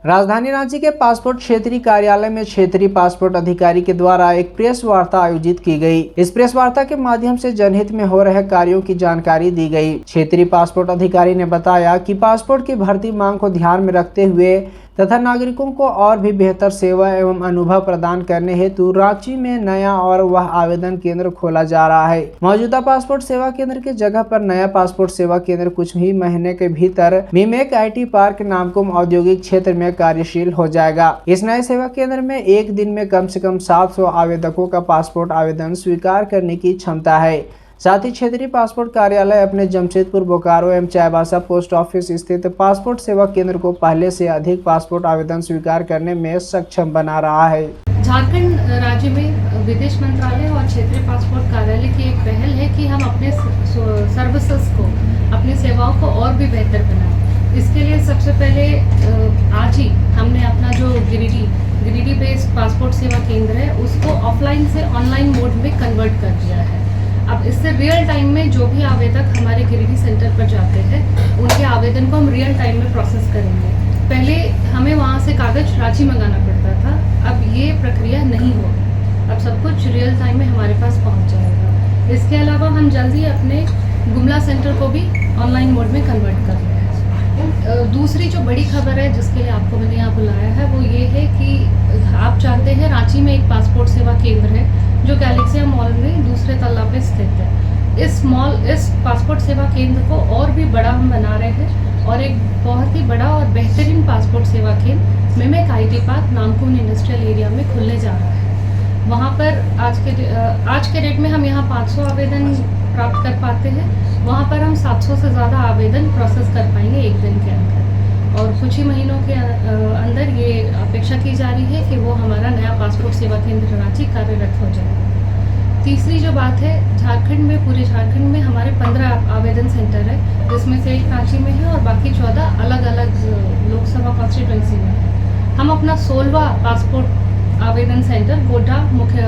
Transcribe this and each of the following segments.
राजधानी रांची के पासपोर्ट क्षेत्रीय कार्यालय में क्षेत्रीय पासपोर्ट अधिकारी के द्वारा एक प्रेस वार्ता आयोजित की गई। इस प्रेस वार्ता के माध्यम से जनहित में हो रहे कार्यों की जानकारी दी गई। क्षेत्रीय पासपोर्ट अधिकारी ने बताया कि पासपोर्ट की बढ़ती मांग को ध्यान में रखते हुए तथा नागरिकों को और भी बेहतर सेवा एवं अनुभव प्रदान करने हेतु रांची में नया और वह आवेदन केंद्र खोला जा रहा है। मौजूदा पासपोर्ट सेवा केंद्र की जगह पर नया पासपोर्ट सेवा केंद्र कुछ ही महीने के भीतर मीमेक IT पार्क नामकुम औद्योगिक क्षेत्र में कार्यशील हो जाएगा। इस नए सेवा केंद्र में एक दिन में कम से कम 700 आवेदकों का पासपोर्ट आवेदन स्वीकार करने की क्षमता है। साथ ही क्षेत्रीय पासपोर्ट कार्यालय अपने जमशेदपुर, बोकारो एवं चाईबासा पोस्ट ऑफिस स्थित पासपोर्ट सेवा केंद्र को पहले से अधिक पासपोर्ट आवेदन स्वीकार करने में सक्षम बना रहा है। झारखंड राज्य में विदेश मंत्रालय और क्षेत्रीय पासपोर्ट कार्यालय की एक पहल है कि हम अपने सर्विसेज को, अपनी सेवाओं को और भी बेहतर बनाएं। इसके लिए सबसे पहले आज ही हमने अपना जो गिरिडीह बेस्ड पासपोर्ट सेवा केंद्र है उसको ऑफलाइन से ऑनलाइन मोड में कन्वर्ट कर दिया है। अब इससे रियल टाइम में जो भी आवेदक हमारे गिरिडीह सेंटर पर जाते हैं उनके आवेदन को हम रियल टाइम में प्रोसेस करेंगे। पहले हमें वहाँ से कागज रांची मंगाना पड़ता था, अब ये प्रक्रिया नहीं होगी। अब सब कुछ रियल टाइम में हमारे पास पहुँच जाएगा। इसके अलावा हम जल्दी अपने गुमला सेंटर को भी ऑनलाइन मोड में कन्वर्ट कर रहे हैं। दूसरी जो बड़ी खबर है जिसके लिए आपको मैंने यहाँ बुलाया है वो ये है कि आप जानते हैं रांची में एक पासपोर्ट सेवा केंद्र है जो गैलेक्सिया मॉल में दूसरे तल्ला पे स्थित है। इस पासपोर्ट सेवा केंद्र को और भी बड़ा हम बना रहे हैं और एक बहुत ही बड़ा और बेहतरीन पासपोर्ट सेवा केंद्र मीमेक IT park Namkum industrial area में खुलने जा रहा है। वहाँ पर आज के डेट में हम यहाँ 500 आवेदन प्राप्त कर पाते हैं, वहाँ पर हम 700 से ज़्यादा आवेदन प्रोसेस कर पाएंगे एक दिन के अंदर। और कुछ ही महीनों के अंदर ये अपेक्षा की जा रही है कि वो हमारा नया पासपोर्ट सेवा केंद्र रांची कार्यरत हो जाएगा। तीसरी जो बात है, पूरे झारखंड में हमारे 15 आवेदन सेंटर है, जिसमें से एक रांची में है और बाकी 14 अलग अलग लोकसभा कॉन्स्टिट्यूंसी में है। हम अपना 16वां पासपोर्ट आवेदन सेंटर गोड्डा मुख्य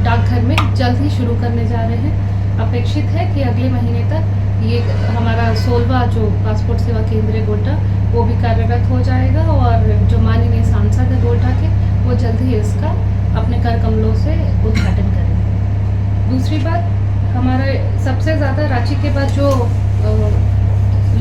डाकघर में जल्द ही शुरू करने जा रहे हैं। अपेक्षित है कि अगले महीने तक ये हमारा 16वां जो पासपोर्ट सेवा केंद्र है गोड्डा वो भी कार्यरत हो जाएगा और जो माननीय सांसद है गोड्डा के वो जल्द ही इसका अपने कर कमलों से उद्घाटन करेंगे। दूसरी बात, हमारे सबसे ज़्यादा रांची के बाद जो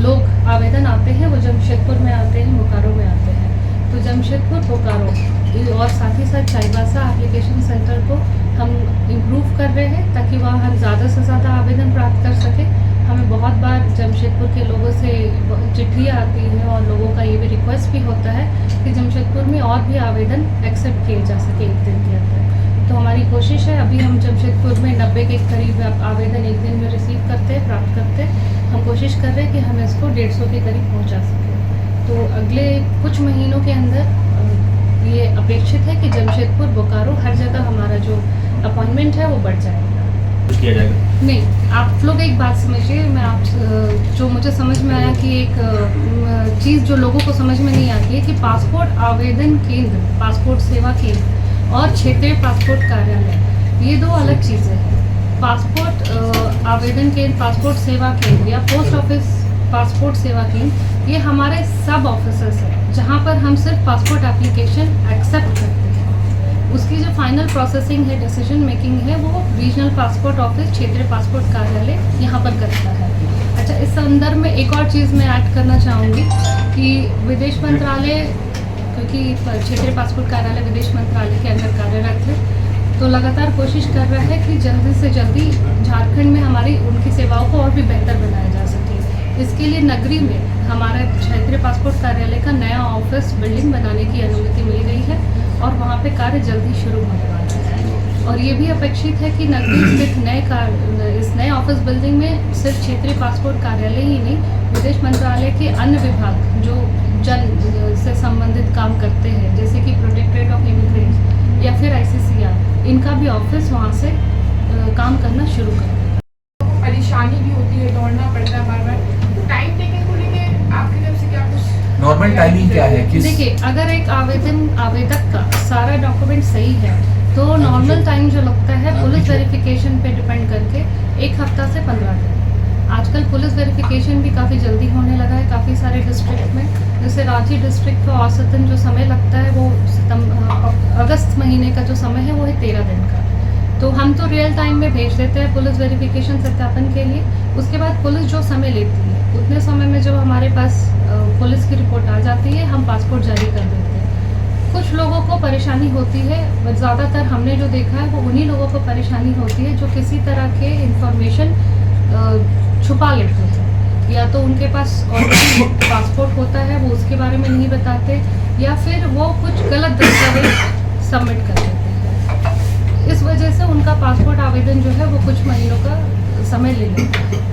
लोग आवेदन आते हैं वो जमशेदपुर में आते हैं, बोकारो में आते हैं। तो जमशेदपुर, बोकारो और साथ ही साथ चाईबासा एप्लीकेशन सेंटर को हम इम्प्रूव कर रहे हैं ताकि वहाँ हम ज़्यादा से ज़्यादा आवेदन प्राप्त कर सकें। हमें बहुत बार जमशेदपुर के लोगों से चिट्ठियाँ आती हैं और लोगों का ये भी रिक्वेस्ट भी होता है कि जमशेदपुर में और भी आवेदन एक्सेप्ट किए जा सके एक दिन के अंदर। तो हमारी कोशिश है, अभी हम जमशेदपुर में 90 के करीब आवेदन एक दिन में रिसीव करते हैं, प्राप्त करते हैं। हम कोशिश कर रहे हैं कि हम इसको 150 के करीब पहुँचा सकें। तो अगले कुछ महीनों के अंदर ये अपेक्षित है कि जमशेदपुर, बोकारो हर जगह हमारा जो अपॉइंटमेंट है वो बढ़ जाएगा। किया जाएगा? नहीं, आप लोग एक बात समझिए, मैं आप जो मुझे समझ में आया कि एक चीज़ जो लोगों को समझ में नहीं आती है कि पासपोर्ट आवेदन केंद्र, पासपोर्ट सेवा केंद्र और क्षेत्रीय पासपोर्ट कार्यालय ये दो अलग चीज़ें हैं। पासपोर्ट आवेदन केंद्र, पासपोर्ट सेवा केंद्र या पोस्ट ऑफिस पासपोर्ट सेवा केंद्र ये हमारे सब ऑफिसर्स हैं जहाँ पर हम सिर्फ पासपोर्ट एप्लीकेशन एक्सेप्ट करते हैं। उसकी जो फाइनल प्रोसेसिंग है, डिसीजन मेकिंग है, वो रीजनल पासपोर्ट ऑफिस, क्षेत्रीय पासपोर्ट कार्यालय यहाँ पर करता है। अच्छा, इस संदर्भ में एक और चीज़ मैं ऐड करना चाहूँगी कि विदेश मंत्रालय, क्योंकि क्षेत्रीय पासपोर्ट कार्यालय विदेश मंत्रालय के अंदर कार्यरत है, तो लगातार कोशिश कर रहा है कि जल्दी से जल्दी झारखंड में हमारी उनकी सेवाओं को और भी बेहतर बनाया जा सके। इसके लिए नगरी में हमारा क्षेत्रीय पासपोर्ट कार्यालय का नया ऑफिस बिल्डिंग बनाने की अनुमति मिल गई है और वहाँ पे कार्य जल्दी शुरू होने वाला है। और ये भी अपेक्षित है कि नगरी स्थित इस नए ऑफिस बिल्डिंग में सिर्फ क्षेत्रीय पासपोर्ट कार्यालय ही नहीं, विदेश मंत्रालय के अन्य विभाग जो जन से संबंधित काम करते हैं, जैसे कि प्रोटेक्टरेट ऑफ इमिग्रेंट्स या फिर ICCR, इनका भी ऑफिस वहाँ से काम करना शुरू कर देगा। परेशानी भी होती है, दौड़ना पड़ता है बार बार, तो टाइम टेकिंग को लेकर आपकी तरफ से क्या कुछ नॉर्मल टाइमिंग क्या है? देखिए, अगर एक आवेदक का सारा डॉक्यूमेंट सही है तो नॉर्मल टाइम जो लगता है पुलिस वेरिफिकेशन पे डिपेंड करके 1 हफ्ता से 15 दिन। आजकल पुलिस वेरिफिकेशन भी काफ़ी जल्दी होने लगा है काफ़ी सारे डिस्ट्रिक्ट में। जैसे रांची डिस्ट्रिक्ट का औसतन जो समय लगता है वो अगस्त महीने का जो समय है वो है 13 दिन का। तो हम तो रियल टाइम में भेज देते हैं पुलिस वेरिफिकेशन सत्यापन के लिए। उसके बाद पुलिस जो समय लेती है उतने समय में जब हमारे पास पुलिस की रिपोर्ट आ जाती है हम पासपोर्ट जारी कर देते हैं। कुछ लोगों को परेशानी होती है, ज़्यादातर हमने जो देखा है वो उन्हीं लोगों को परेशानी होती है जो किसी तरह के इंफॉर्मेशन छुपा लेते हैं। या तो उनके पास ऑलरेडी पासपोर्ट होता है वो उसके बारे में नहीं बताते, या फिर वो कुछ गलत दस्तावेज सबमिट कर देते हैं। इस वजह से उनका पासपोर्ट आवेदन जो है वो कुछ महीनों का समय ले लेता है।